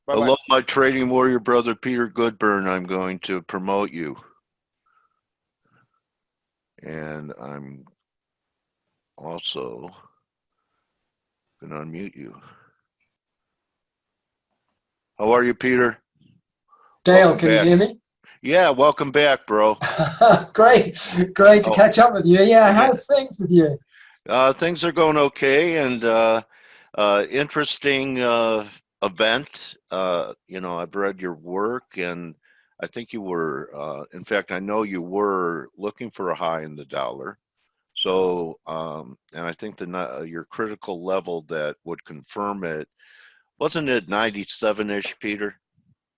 Bye-bye. Hello, my trading warrior brother Peter Goodburn. I'm going to promote you, and I'm also going to unmute you. How are you, Peter? Dale, Welcome can you back. hear me? Yeah, welcome back, bro. Great to Oh, catch up with you. Yeah, yeah. how's things with you? Things are going okay, and interesting event. I've read your work, and I think you were, in fact, I know you were looking for a high in the dollar. So, and I think your critical level that would confirm it, wasn't it 97-ish, Peter?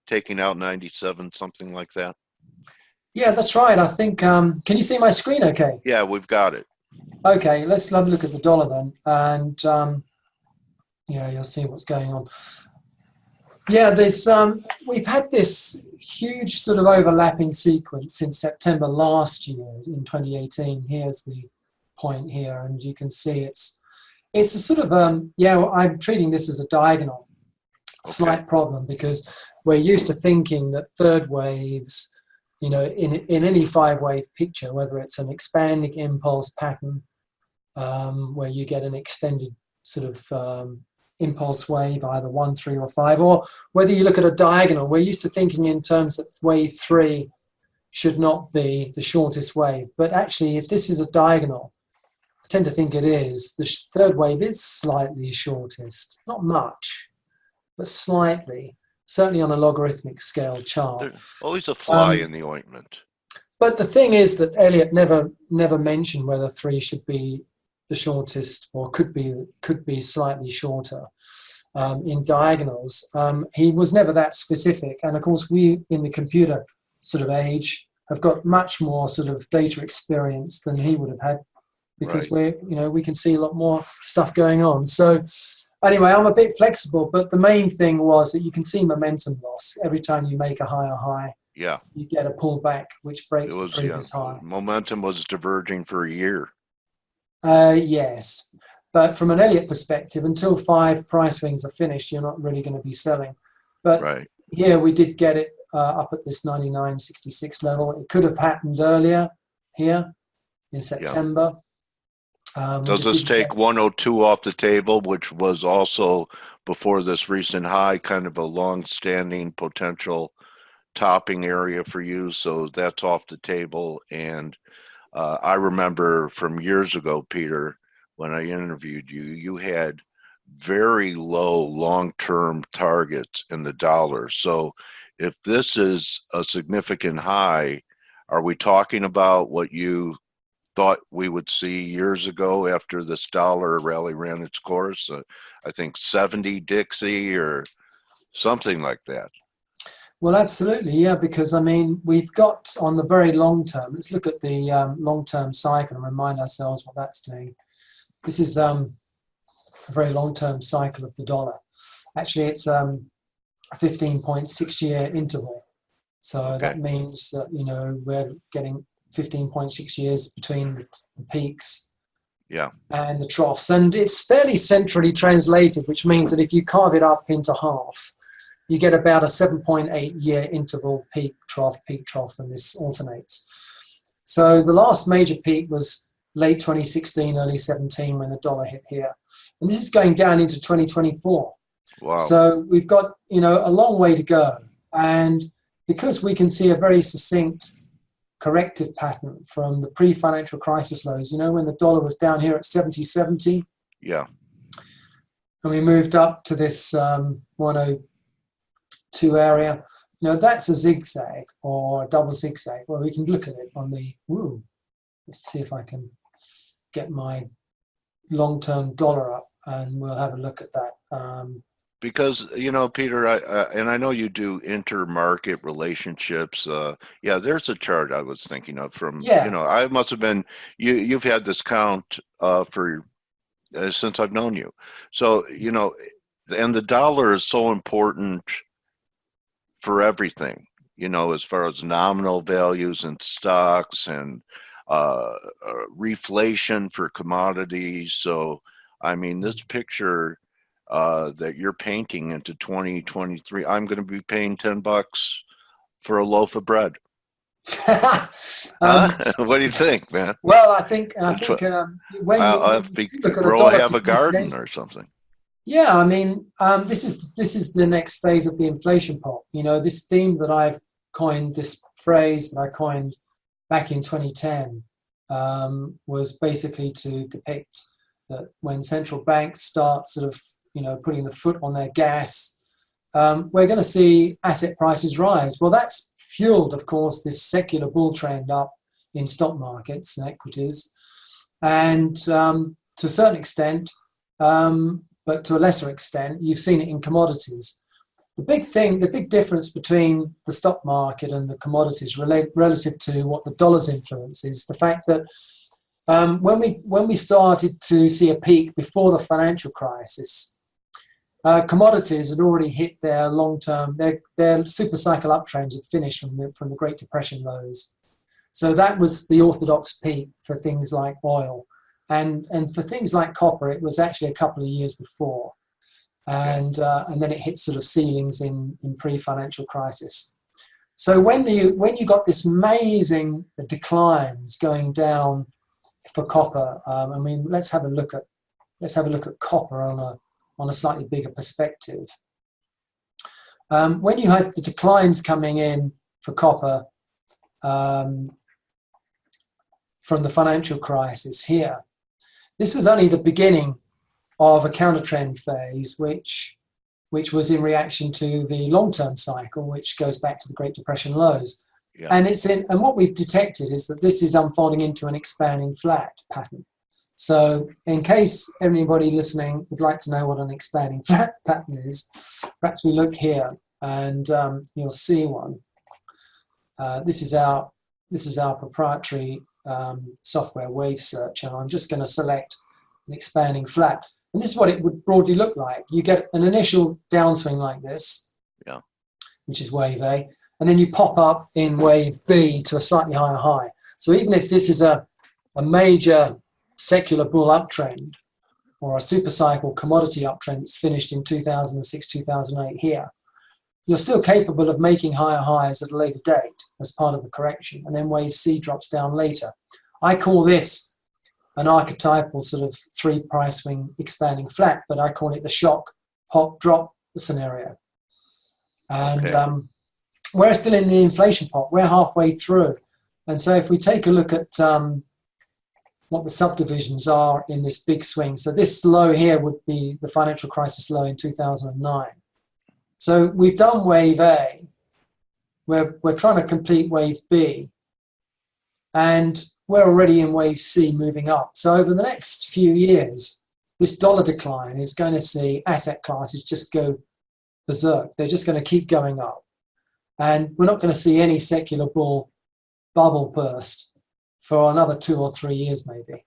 Taking out 97, something like that. Yeah, that's right. I think, can you see my screen okay? Yeah, we've got it. Okay, let's have a look at the dollar then. And yeah, you'll see what's going on. Yeah, we've had this huge sort of overlapping sequence since September last year in 2018. Here's the point here, and you can see it's a sort of, well, I'm treating this as a diagonal. Slight Okay. problem because we're used to thinking that third waves, in any five-wave picture, whether it's an expanding impulse pattern where you get an extended sort of impulse wave, either 1, 3, or 5, or whether you look at a diagonal, we're used to thinking in terms that wave 3 should not be the shortest wave. But actually, if this is a diagonal, I tend to think it is. The third wave is slightly shortest, not much, but slightly, certainly on a logarithmic scale chart. There's always a fly in the ointment. But the thing is that Elliot never mentioned whether 3 should be the shortest or could be slightly shorter in diagonals. He was never that specific. And of course, we in the computer sort of age have got much more sort of data experience than he would have had because Right. we can see a lot more stuff going on. So anyway, I'm a bit flexible, but the main thing was that you can see momentum loss every time you make a higher high. Yeah. You get a pullback which It breaks the was, previous high. momentum was diverging for a year. Yes, but from an Elliott perspective, until 5 price swings are finished, you're not really going to be selling. But Right. here we did get it up at this 99.66 level. It could have happened earlier here in September. Does this take 102 off the table, which was also before this recent high, kind of a long-standing potential topping area for you? So that's off the table. And I remember from years ago, Peter, when I interviewed you, you had very low long-term targets in the dollar. So if this is a significant high, are we talking about what you thought we would see years ago after this dollar rally ran its course? I think 70 Dixie or something like that. Well, absolutely, yeah, because I mean, we've got on the very long term, let's look at the long-term cycle and remind ourselves what that's doing. This is a very long-term cycle of the dollar. Actually, it's a 15.6-year interval. So that means that, we're getting 15.6 years between the peaks and the troughs. And it's fairly centrally translated, which means that if you carve it up into half, you get about a 7.8-year interval peak, trough, and this alternates. So the last major peak was late 2016, early 17 when the dollar hit here. And this is going down into 2024. Wow. So we've got, a long way to go. And because we can see a very succinct corrective pattern from the pre-financial crisis lows, when the dollar was down here at 70.70. Yeah. And we moved up to this 102 area. That's a zigzag or a double zigzag. Well, we can look at it on the, let's see if I can get my long-term dollar up and we'll have a look at that. Because, Peter, and I know you do intermarket relationships. There's a chart I was thinking of from, I must have been, you've had this count for since I've known you. So, and the dollar is so important for everything, as far as nominal values and stocks and reflation for commodities. So, I mean, this picture, that you're painting into 2023. I'm going to be paying $10 for a loaf of bread. What do you think, man? Well, I think when I'll you look at a grow, dollar have to a garden UK, or something. yeah, I mean, this is the next phase of the inflation pot. You know, this theme that I've coined, this phrase that I coined back in 2010, was basically to depict that when central banks start sort of, you know, putting the foot on their gas, we're going to see asset prices rise. Well, that's fueled, of course, this secular bull trend up in stock markets and equities, and to a certain extent, but to a lesser extent, you've seen it in commodities. The big difference between the stock market and the commodities relative to what the dollar's influence is the fact that when we started to see a peak before the financial crisis, commodities had already hit their long-term, their super cycle uptrends had finished from the Great Depression lows. So that was the orthodox peak for things like oil. And for things like copper, it was actually a couple of years before. And then it hit sort of ceilings in pre-financial crisis. So when you got this amazing declines going down for copper, I mean, let's have a look at copper on a slightly bigger perspective. When you had the declines coming in for copper from the financial crisis here, this was only the beginning of a counter-trend phase, which was in reaction to the long-term cycle, which goes back to the Great Depression lows. Yeah. And what we've detected is that this is unfolding into an expanding flat pattern. So in case anybody listening would like to know what an expanding flat pattern is, perhaps we look here and you'll see one. This is our proprietary software wave search, and I'm just going to select an expanding flat. And this is what it would broadly look like. You get an initial downswing like this, yeah, which is wave A, and then you pop up in wave B to a slightly higher high. So even if this is a major secular bull uptrend or a super cycle commodity uptrend that's finished in 2006, 2008 here, you're still capable of making higher highs at a later date as part of the correction, and then wave C drops down later. I call this an archetypal sort of 3 price swing expanding flat, but I call it the shock, pop, drop scenario. And we're still in the inflation pot. We're halfway through. And so if we take a look at what the subdivisions are in this big swing, so this low here would be the financial crisis low in 2009. So we've done wave A, we're trying to complete wave B, and we're already in wave C moving up. So over the next few years, this dollar decline is going to see asset classes just go berserk. They're just going to keep going up. And we're not going to see any secular bull bubble burst for another 2 or 3 years maybe.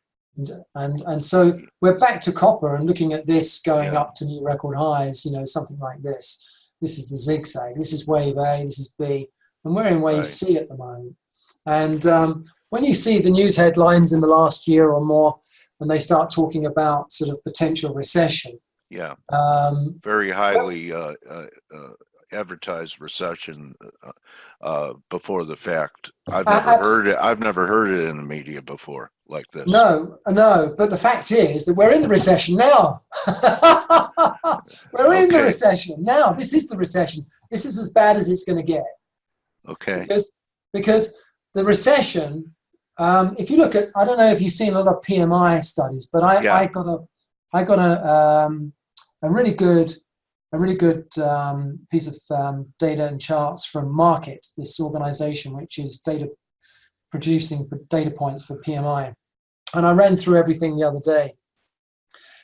And so we're back to copper and looking at this going up to new record highs, you know, something like this. This is the zigzag. This is wave A, this is B, and we're in wave C at the moment. And when you see the news headlines in the last year or more, and they start talking about sort of potential recession. Yeah. Very highly advertised recession before the fact. I've never heard it in the media before like this. No, but the fact is that we're in the recession now. We're in the recession now. This is the recession. This is as bad as it's going to get. Okay. Because the recession, if you look at, I don't know if you've seen a lot of PMI studies, but I got a really good piece of data and charts from Market, this organization which is producing data points for PMI. And I ran through everything the other day.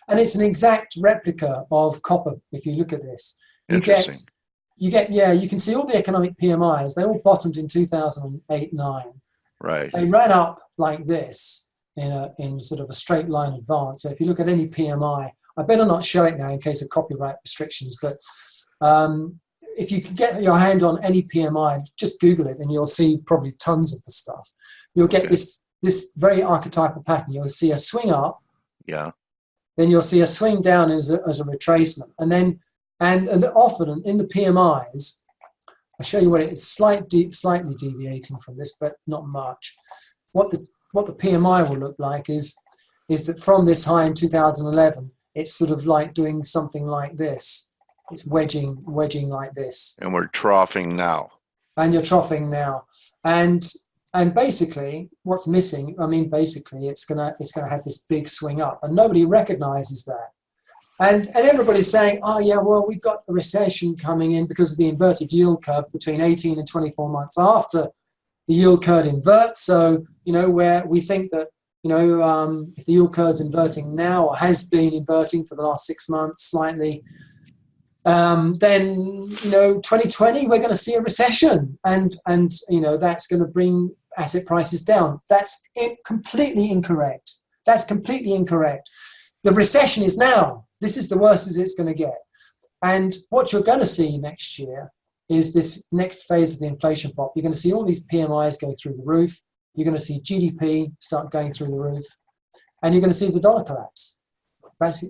And it's an exact replica of copper, if you look at this. You can see all the economic PMIs. They all bottomed in 2008-9. Right. They ran up like this in sort of a straight line advance. So if you look at any PMI, I better not show it now in case of copyright restrictions, but if you can get your hand on any PMI, just Google it and you'll see probably tons of the stuff. You'll get this very archetypal pattern. You'll see a swing up, then you'll see a swing down as a retracement. And then, and often in the PMIs, I'll show you what it's slightly deviating from this, but not much. What the PMI will look like is that from this high in 2011, it's sort of like doing something like this. It's wedging like this. And we're troughing now. And you're troughing now. And basically what's missing, I mean, basically it's gonna have this big swing up, and nobody recognizes that. And everybody's saying, oh yeah, well, we've got a recession coming in because of the inverted yield curve between 18 and 24 months after the yield curve inverts. So, you know, where we think that, you know, if the yield curve is inverting now or has been inverting for the last 6 months slightly, then, you know, 2020, we're going to see a recession, and you know, that's going to bring asset prices down. That's completely incorrect. That's completely incorrect. The recession is now. This is the worst as it's going to get. And what you're going to see next year is this next phase of the inflation pop. You're going to see all these PMIs go through the roof. You're going to see GDP start going through the roof. And you're going to see the dollar collapse.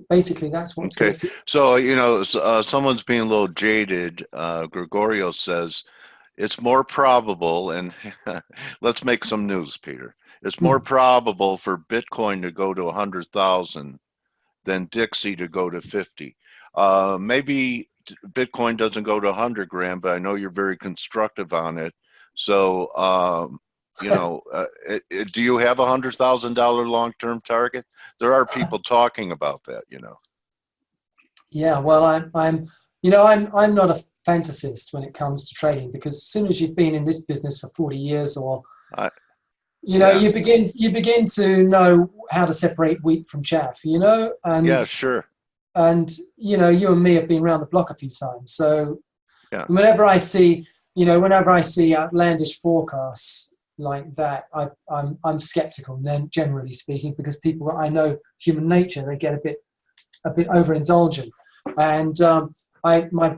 Basically, that's what's okay. Going to So, you know, someone's being a little jaded. Gregorio says, it's more probable, and let's make some news, Peter. It's more probable for Bitcoin to go to 100,000 than Dixie to go to 50. Maybe Bitcoin doesn't go to 100 grand, but I know you're very constructive on it. So, you know, do you have $100,000 long-term target? There are people talking about that, you know. Yeah, well, I'm not a fantasist when it comes to trading, because as soon as you've been in this business for 40 years, or you know, you begin to know how to separate wheat from chaff, you know. And yeah, sure. And you know, you and me have been around the block a few times, so yeah. Whenever I see outlandish forecasts like that, I'm skeptical. Then, generally speaking, because people, I know human nature, they get a bit overindulgent. And my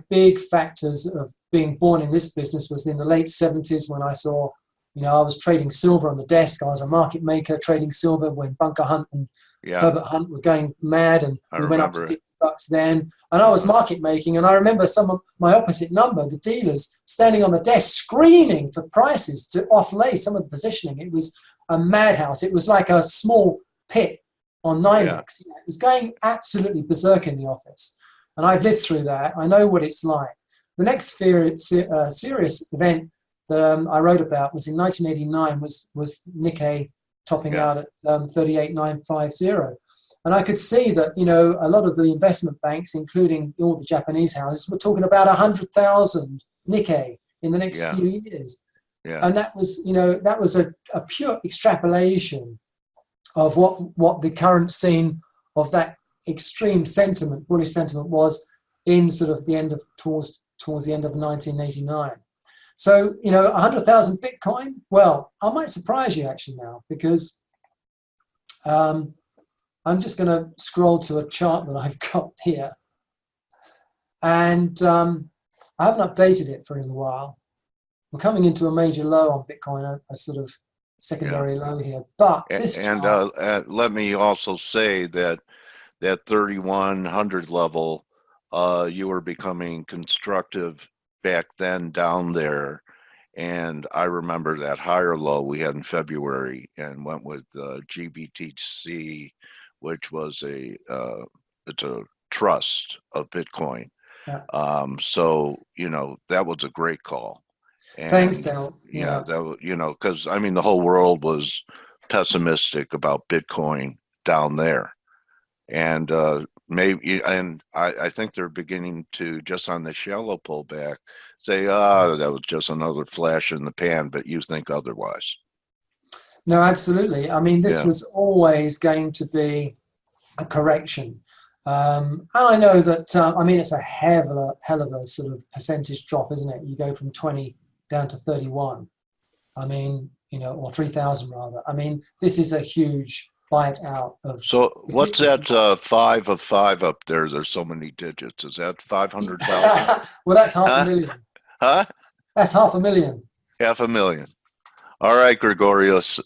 big factors of being born in this business was in the late 70s, when I saw, you know, I was trading silver on the desk. I was a market maker trading silver when Bunker Hunt and Herbert Hunt were going mad, and we went up to $50 then. And I was market making, and I remember some of my opposite number, the dealers, standing on the desk screaming for prices to offlay some of the positioning. It was a madhouse. It was like a small pit on NYMEX. It was going absolutely berserk in the office. And I've lived through that. I know what it's like. The next serious event that I wrote about was in 1989, was Nikkei topping out at 38,950. And I could see that, you know, a lot of the investment banks, including all the Japanese houses, were talking about 100,000 Nikkei in the next few years. Yeah. And that was, you know, that was a pure extrapolation of what the current scene of that extreme sentiment, bullish sentiment, was in sort of the end of towards the end of 1989. So, you know, 100,000 Bitcoin, well, I might surprise you actually now, because I'm just going to scroll to a chart that I've got here. And I haven't updated it for a while. We're coming into a major low on Bitcoin, a sort of secondary low here. But this chart, let me also say that 3,100 level, you were becoming constructive back then down there, and I remember that higher low we had in February, and went with GBTC, which was it's a trust of Bitcoin. So, you know, that was a great call. And thanks, Dale. Yeah, that, you know, because I mean the whole world was pessimistic about Bitcoin down there, and maybe, and I think they're beginning to, just on the shallow pullback, say, that was just another flash in the pan, but you think otherwise. No, absolutely. I mean, this was always going to be a correction. And I know that, I mean, it's a hell of a sort of percentage drop, isn't it? You go from 20 down to 31. I mean, you know, or 3,000 rather. I mean, this is a huge bite out of. So what's that 5 of 5 up there? There's so many digits. Is that 500,000? Well, that's $500,000. Huh? That's $500,000. $500,000. All right, Gregorius.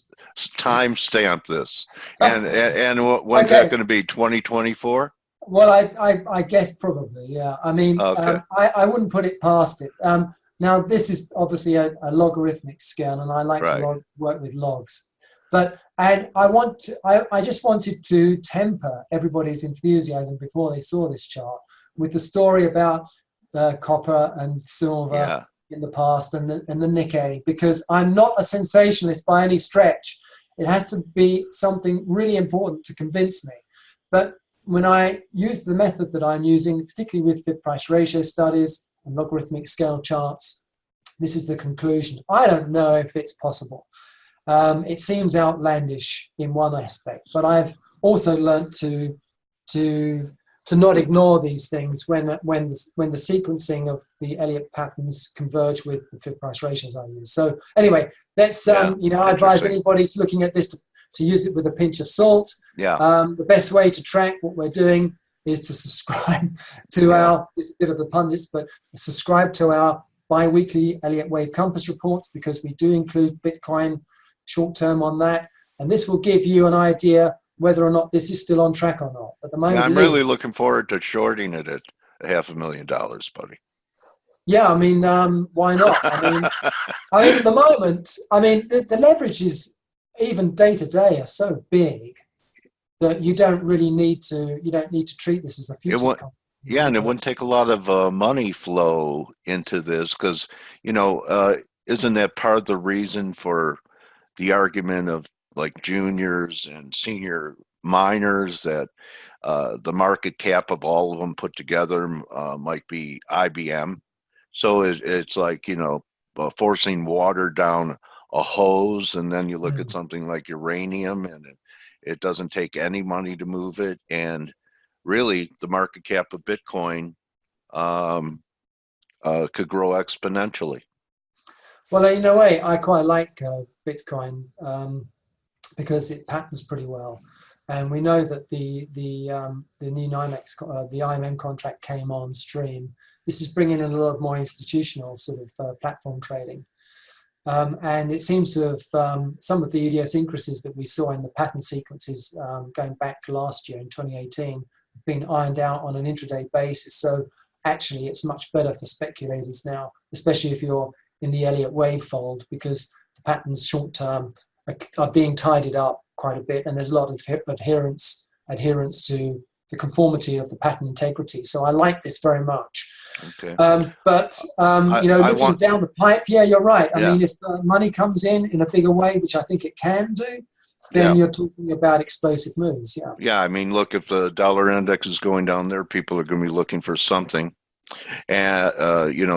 time stamp this. And when's Okay. that going to be? 2024? Well, I guess probably, yeah. I mean, Okay. I wouldn't put it past it. Now, this is obviously a logarithmic scale, and I like Right. to work with logs. But and I just wanted to temper everybody's enthusiasm before they saw this chart with the story about copper and silver Yeah. in the past and the Nikkei, because I'm not a sensationalist by any stretch. It has to be something really important to convince me. But when I use the method that I'm using, particularly with fit price ratio studies and logarithmic scale charts, this is the conclusion. I don't know if it's possible. It seems outlandish in one aspect, but I've also learned to not ignore these things when the sequencing of the Elliott patterns converge with the fit price ratios I use. So anyway, that's I advise anybody to looking at this to use it with a pinch of salt. Yeah. The best way to track what we're doing is to subscribe to our, it's a bit of a pundits, but subscribe to our bi-weekly Elliott Wave Compass reports, because we do include Bitcoin short-term on that. And this will give you an idea whether or not this is still on track or not. At the moment, I'm really looking forward to shorting it at $500,000, buddy. Yeah, I mean, why not? I mean, at the moment, the leverage is, even day to day, are so big that you don't need to treat this as a futures company. Yeah, and it wouldn't take a lot of money flow into this, because, isn't that part of the reason for the argument of like juniors and senior miners that the market cap of all of them put together might be IBM? So it's like, forcing water down a hose, and then you look at something like uranium, and it doesn't take any money to move it. And really, the market cap of Bitcoin could grow exponentially. Well, in a way, I quite like Bitcoin because it patterns pretty well, and we know that the new NYMEX, the IMM contract came on stream. This is bringing in a lot more institutional sort of platform trading. And it seems to have, some of the idiosyncrasies that we saw in the pattern sequences going back last year in 2018 have been ironed out on an intraday basis. So actually, it's much better for speculators now, especially if you're in the Elliott wave fold, because the patterns short term are being tidied up quite a bit, and there's a lot of adherence to the conformity of the pattern integrity. So I like this very much. Okay. Looking down the pipe, yeah, you're right. I mean, if money comes in a bigger way, which I think it can do, then you're talking about explosive moves. Yeah. Yeah, I mean, look, if the dollar index is going down there, people are going to be looking for something, and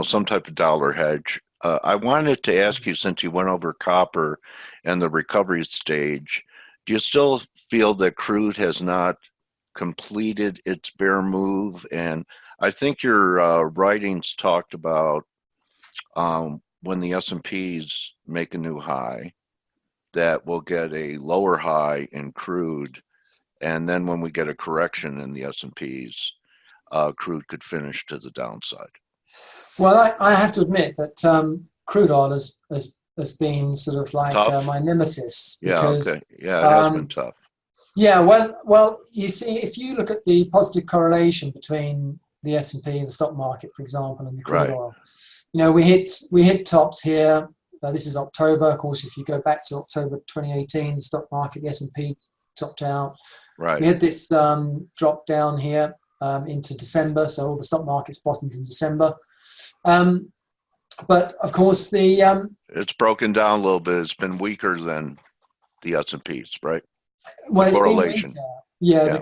some type of dollar hedge. I wanted to ask you, since you went over copper and the recovery stage, do you still feel that crude has not completed its bear move? And I think your writings talked about when the S&Ps make a new high, that we'll get a lower high in crude, and then when we get a correction in the S&Ps, crude could finish to the downside. Well, I have to admit that crude oil has been sort of like my nemesis. Because, it has been tough. Yeah, well, you see, if you look at the positive correlation between the S&P and the stock market, for example, and the crude oil, we hit tops here. This is October. Of course, if you go back to October 2018, the stock market, the S&P topped out. Right. We had this drop down here into December, so all the stock markets bottomed in December. But of course, it's broken down a little bit. It's been weaker than the S&Ps, right? Well, it's been weaker. Yeah.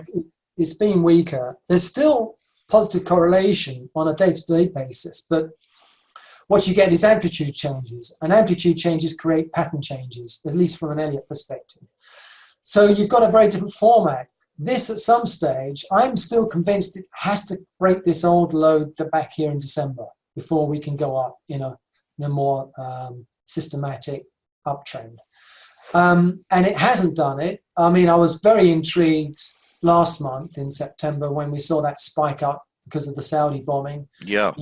It's been weaker. There's still positive correlation on a day-to-day basis, but what you get is amplitude changes, and amplitude changes create pattern changes, at least from an Elliott perspective. So you've got a very different format. This, at some stage, I'm still convinced it has to break this old low back here in December before we can go up in a more systematic uptrend. And it hasn't done it. I mean, I was very intrigued last month in September when we saw that spike up because of the Saudi bombing. Yeah.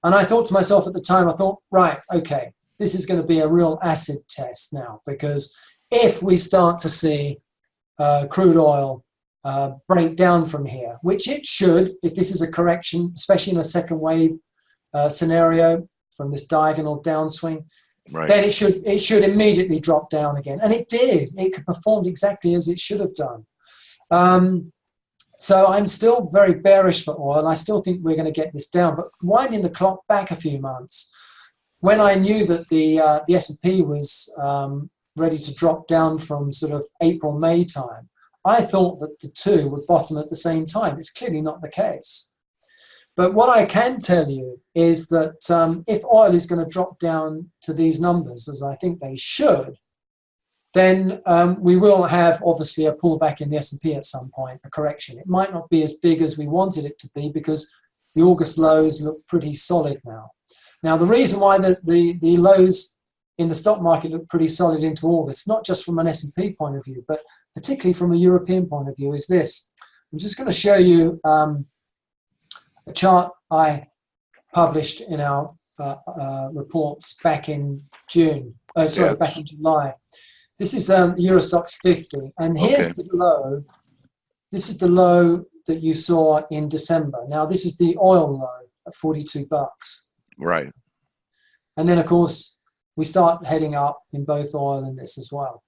And I thought to myself at the time, right, okay, this is going to be a real acid test now, because if we start to see crude oil break down from here, which it should, if this is a correction, especially in a second wave scenario from this diagonal downswing, right. then it should immediately drop down again. And it did. It performed exactly as it should have done. So I'm still very bearish for oil. I still think we're going to get this down. But winding the clock back a few months, when I knew that the S&P was ready to drop down from sort of April, May time, I thought that the two would bottom at the same time. It's clearly not the case. But what I can tell you is that if oil is going to drop down to these numbers, as I think they should, then we will have obviously a pullback in the S&P at some point, a correction. It might not be as big as we wanted it to be because the August lows look pretty solid now. Now, the reason why the lows in the stock market look pretty solid into August, not just from an S&P point of view, but particularly from a European point of view, is this. I'm just going to show you a chart I published in our reports back in back in July. This is Eurostoxx 50, and here's the low. This is the low that you saw in December. Now, this is the oil low at $42. Right. And then, of course, we start heading up in both oil and this as well.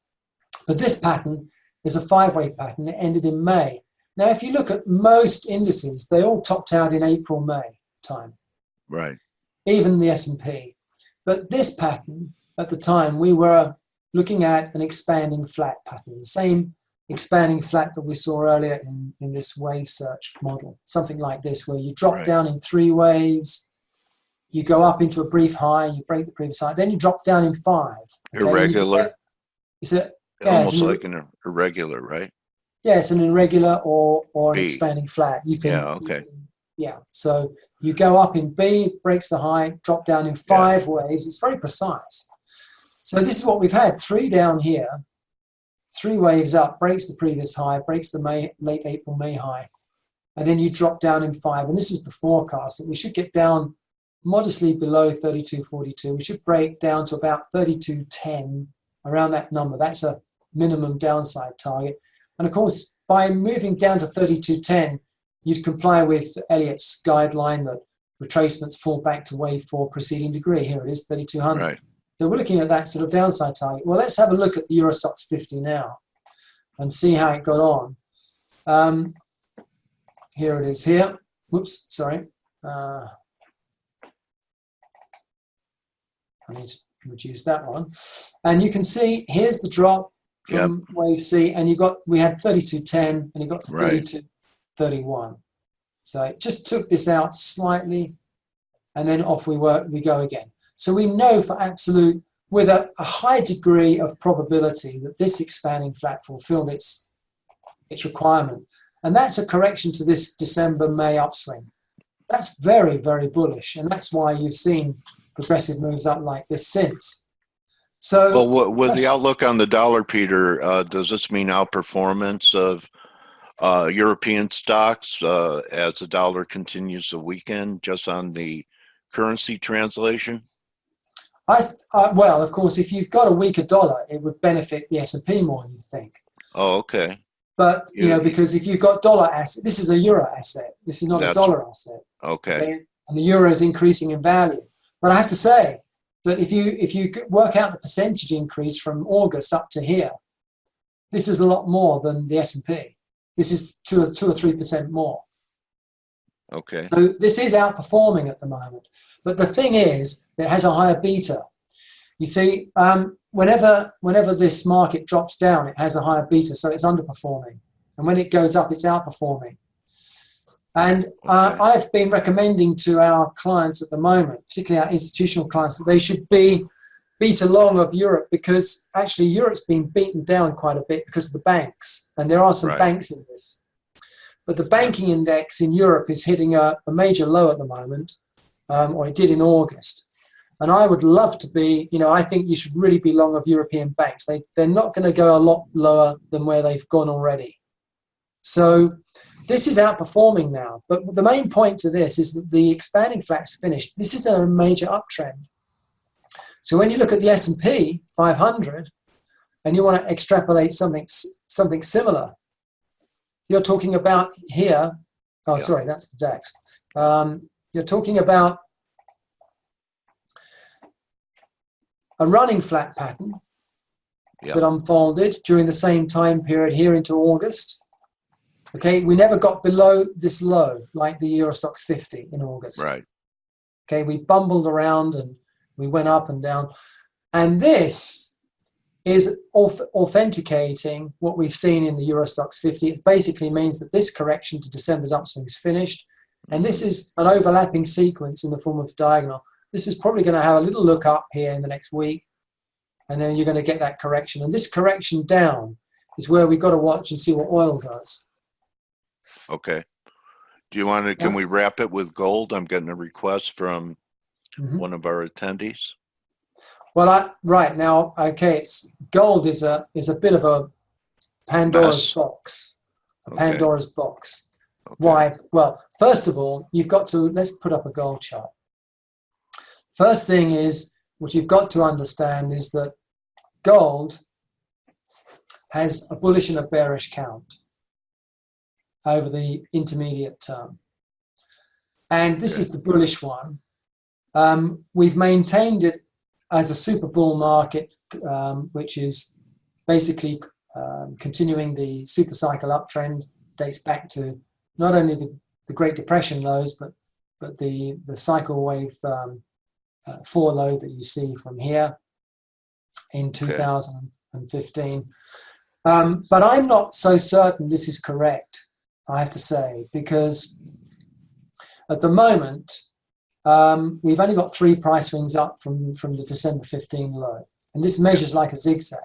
But this pattern is a five-wave pattern. It ended in May. Now, if you look at most indices, they all topped out in April, May time. Right. Even the S&P. But this pattern, at the time, we were looking at an expanding flat pattern, the same expanding flat that we saw earlier in this wave search model, something like this, where you drop down in three waves, you go up into a brief high, you break the previous high, then you drop down in five. Okay? Irregular. Almost like an irregular, right? Yes, an irregular or an expanding flat. You can, so you go up in B, breaks the high, drop down in five waves. It's very precise. So this is what we've had. Three down here, three waves up, breaks the previous high, breaks the late April, May high, and then you drop down in five. And this is the forecast that we should get down modestly below 32.42. We should break down to about 32.10, around that number. That's a minimum downside target. And of course, by moving down to 32.10, you'd comply with Elliott's guideline that retracements fall back to wave 4 preceding degree. Here it is, 3,200. Right. So we're looking at that sort of downside target. Well, let's have a look at the Eurostoxx 50 now and see how it got on. Here it is here. Whoops, sorry. I need to reduce that one. And you can see here's the drop from wave C, and we had 32.10 and it got to 32.31. So it just took this out slightly, and then off we go again. So we know for absolute, with a high degree of probability, that this expanding flat fulfilled its requirement. And that's a correction to this December-May upswing. That's very, very bullish. And that's why you've seen progressive moves up like this since. So, well, with the outlook on the dollar, Peter, does this mean outperformance of European stocks as the dollar continues to weaken just on the currency translation? Well, of course, if you've got a weaker dollar, it would benefit the S&P more, you think. Oh, okay. But, because if you've got dollar asset, this is a euro asset. This is not a dollar asset. Okay. And the euro is increasing in value. But I have to say that if you work out the percentage increase from August up to here, this is a lot more than the S&P. This is 2 or 3% more. Okay. So this is outperforming at the moment. But the thing is, it has a higher beta. You see, whenever this market drops down, it has a higher beta, so it's underperforming. And when it goes up, it's outperforming. And I've been recommending to our clients at the moment, particularly our institutional clients, that they should be beta long of Europe, because actually Europe's been beaten down quite a bit because of the banks. And there are some banks in this. But the banking index in Europe is hitting a major low at the moment, or it did in August. And I would love to be, I think you should really be long of European banks. They're not going to go a lot lower than where they've gone already. So this is outperforming now. But the main point to this is that the expanding flat's finished. This is a major uptrend. So when you look at the S&P 500, and you want to extrapolate something similar, you're talking about here. Oh, Yeah. sorry, that's the DAX. You're talking about a running flat pattern that unfolded during the same time period here into August. Okay, we never got below this low like the Eurostoxx 50 in August. Right. Okay, we bumbled around and we went up and down. And this is authenticating what we've seen in the Eurostoxx 50. It basically means that this correction to December's upswing is finished. And this is an overlapping sequence in the form of a diagonal. This is probably going to have a little look up here in the next week. And then you're going to get that correction. And this correction down is where we've got to watch and see what oil does. Okay. Do you want to, can we wrap it with gold? I'm getting a request from one of our attendees. Well, right now, okay, gold is a bit of a Pandora's box. Pandora's box. Okay. Why? Well, first of all, you've got to, let's put up a gold chart. First thing is, what you've got to understand is that gold has a bullish and a bearish count over the intermediate term. And this is the bullish one. We've maintained it as a super bull market, which is basically continuing the super cycle uptrend, dates back to not only the Great Depression lows, but the cycle wave 4 low that you see from here in 2015. But I'm not so certain this is correct, I have to say, because at the moment, we've only got 3 price swings up from the December 15 low. And this measures like a zigzag.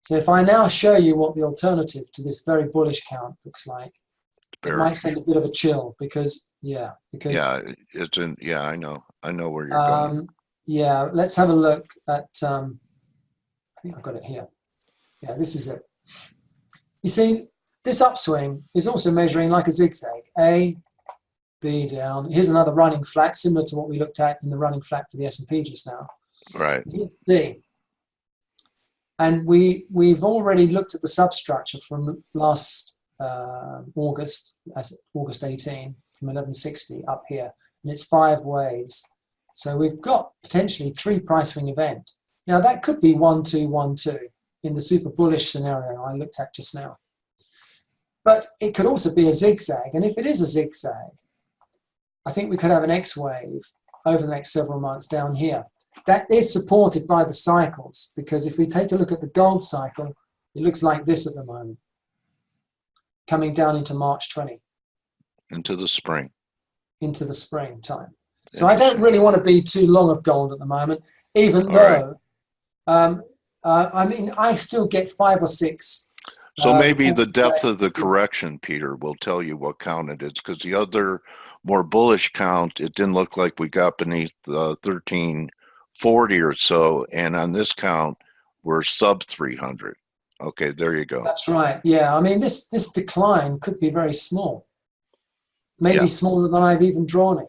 So if I now show you what the alternative to this very bullish count looks like, it might send a bit of a chill because, it's in, I know where you're going. Yeah, let's have a look at, I think I've got it here. Yeah, this is it. You see, this upswing is also measuring like a zigzag. A, B down. Here's another running flat, similar to what we looked at in the running flat for the S&P just now. Right. Here's C. And we've already looked at the substructure from last August 18, from 1160 up here. And it's 5 waves. So we've got potentially 3 price swing event. Now that could be 1, 2, 1, 2 in the super bullish scenario I looked at just now. But it could also be a zigzag. And if it is a zigzag, I think we could have an X wave over the next several months down here. That is supported by the cycles, because if we take a look at the gold cycle, it looks like this at the moment, coming down into March 20. Into the spring time. So I don't really want to be too long of gold at the moment, even though, I mean, I still get 5 or 6. So maybe the depth of the correction, Peter, will tell you what count it is, because the other more bullish count, it didn't look like we got beneath 1340 or so, and on this count, we're sub 300. Okay, there you go. That's right. Yeah, I mean, this decline could be very small. Maybe smaller than I've even drawn it.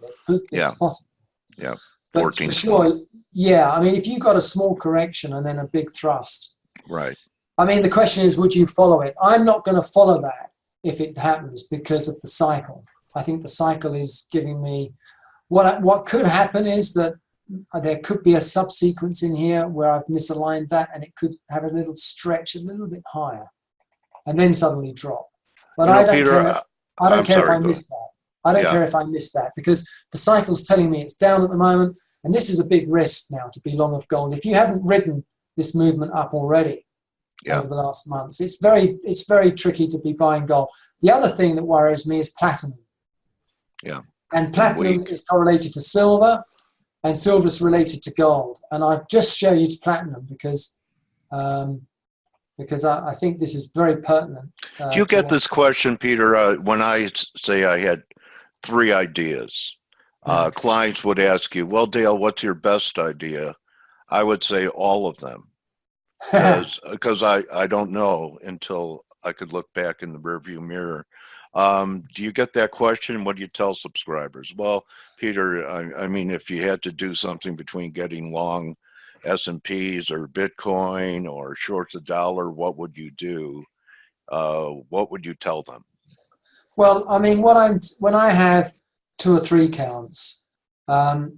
It's possible. Yeah, 14. But for sure, yeah. I mean, if you got a small correction and then a big thrust. Right. I mean, the question is, would you follow it? I'm not going to follow that if it happens because of the cycle. I think the cycle is giving me what could happen is that there could be a subsequence in here where I've misaligned that, and it could have a little stretch a little bit higher and then suddenly drop. But I don't care. I don't care if I miss that. I don't care if I miss that, because the cycle's telling me it's down at the moment, and this is a big risk now to be long of gold. If you haven't ridden this movement up already over the last months, it's very tricky to be buying gold. The other thing that worries me is platinum. Yeah. And platinum is correlated to silver, and silver is related to gold. And I just show you to platinum because I think this is very pertinent. Do you get this question, Peter? When I say I had 3 ideas, clients would ask you, well, Dale, what's your best idea? I would say all of them, because I don't know until I could look back in the rearview mirror. Do you get that question? What do you tell subscribers? Well, Peter, I mean, if you had to do something between getting long S&Ps or Bitcoin or shorts a dollar, what would you do? What would you tell them? Well, I mean, when I have 2 or 3 counts,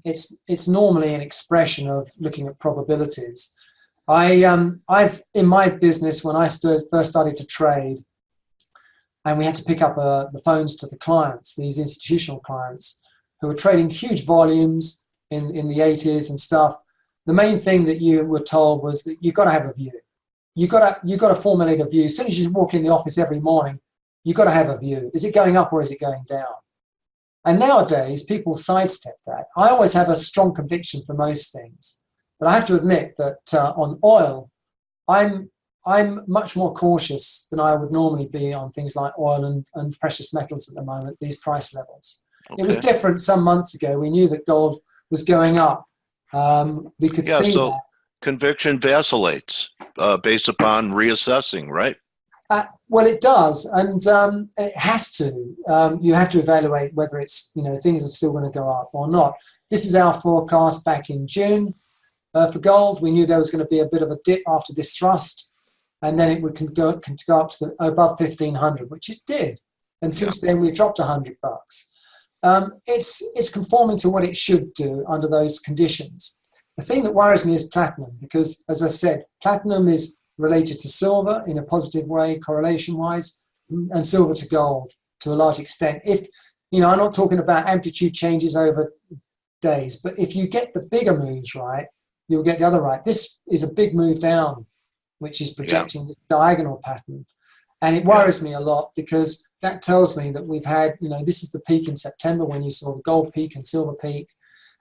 it's normally an expression of looking at probabilities. I've in my business when I first started to trade, and we had to pick up the phones to the clients, these institutional clients who were trading huge volumes in the 80s and stuff. The main thing that you were told was that you've got to have a view. You've got to formulate a view. As soon as you walk in the office every morning, you've got to have a view. Is it going up or is it going down? And nowadays, people sidestep that. I always have a strong conviction for most things. But I have to admit that on oil, I'm much more cautious than I would normally be on things like oil and precious metals at the moment, these price levels. Okay. It was different some months ago. We knew that gold was going up. We could see so that. Conviction vacillates based upon reassessing, right? Well, it does, and it has to. You have to evaluate whether it's, things are still going to go up or not. This is our forecast back in June for gold. We knew there was going to be a bit of a dip after this thrust, and then it would go up to above 1,500, which it did. And since then, we've dropped $100. It's conforming to what it should do under those conditions. The thing that worries me is platinum, because, as I've said, platinum is related to silver in a positive way, correlation-wise, and silver to gold to a large extent. If, I'm not talking about amplitude changes over days, but if you get the bigger moves right, you'll get the other right. This is a big move down, which is projecting this diagonal pattern. And it worries me a lot because that tells me that we've had, this is the peak in September when you saw the gold peak and silver peak.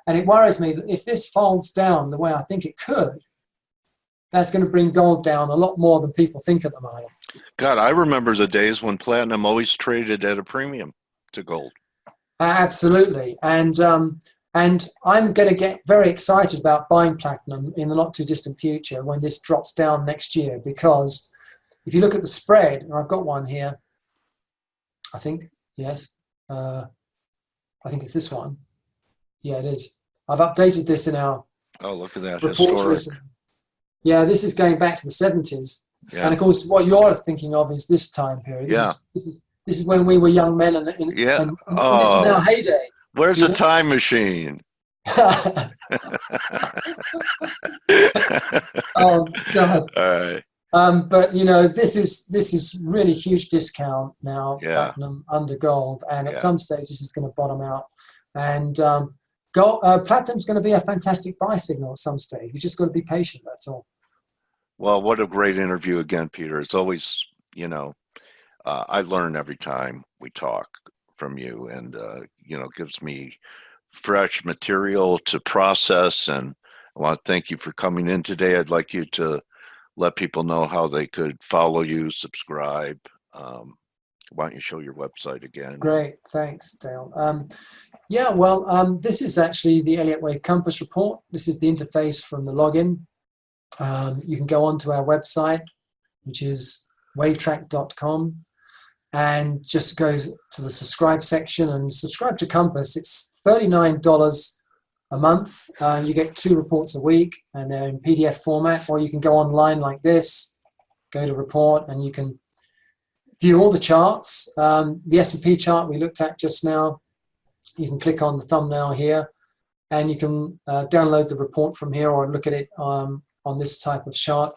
And it worries me that if this folds down the way I think it could, that's going to bring gold down a lot more than people think at the moment. God, I remember the days when platinum always traded at a premium to gold. Absolutely. And I'm going to get very excited about buying platinum in the not too distant future when this drops down next year, because if you look at the spread, and I've got one here, I think, yes, I think it's this one. Yeah, it is. I've updated this in our look at that reports recently. Yeah, this is going back to the 70s. Yeah. And of course, what you're thinking of is this time period. This is when we were young men, and this was our heyday. Where's the time machine? Oh God! All right. But this is really huge discount now, platinum under gold, and at some stage this is going to bottom out, and platinum's going to be a fantastic buy signal at some stage. We just got to be patient. That's all. Well, what a great interview again, Peter. It's always, I learn every time we talk from you, and gives me fresh material to process. And I want to thank you for coming in today. I'd like you to let people know how they could follow you, subscribe. Why don't you show your website again? Great, thanks, Dale. This is actually the Elliott Wave Compass report. This is the interface from the login. You can go onto our website, which is wavetrack.com, and just goes to the subscribe section and subscribe to Compass. It's $39 a month. You get 2 reports a week, and they're in PDF format, or you can go online like this, go to report, and you can view all the charts. The S&P chart we looked at just now, you can click on the thumbnail here, and you can download the report from here or look at it on this type of chart,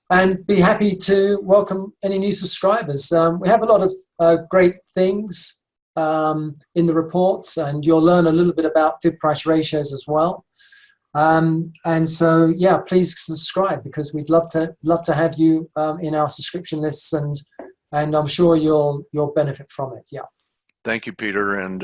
and be happy to welcome any new subscribers. We have a lot of great things in the reports, and you'll learn a little bit about fib price ratios as well. And so, please subscribe, because we'd love to have you in our subscription lists, and I'm sure you'll benefit from it. Yeah. Thank you, Peter, and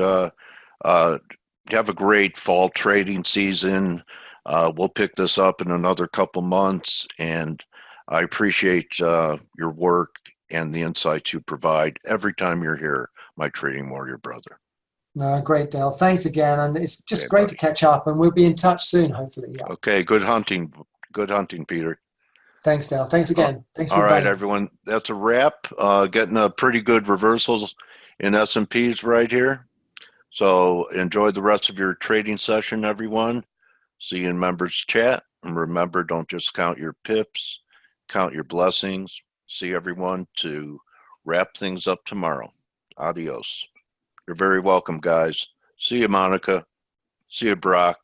have a great fall trading season. We'll pick this up in another couple months, and I appreciate your work and the insights you provide every time you're here, my trading warrior brother. No, great, Dale. Thanks again, and it's just great to catch up, and we'll be in touch soon, hopefully. Yeah. Okay, good hunting, Peter. Thanks, Dale. Thanks again. Thanks for all right, inviting me. everyone. That's a wrap. Getting a pretty good reversals in S&Ps right here. So enjoy the rest of your trading session, everyone. See you in members chat. And remember, don't just count your pips, count your blessings. See everyone to wrap things up tomorrow. Adios. You're very welcome, guys. See you, Monica. See you, Brock.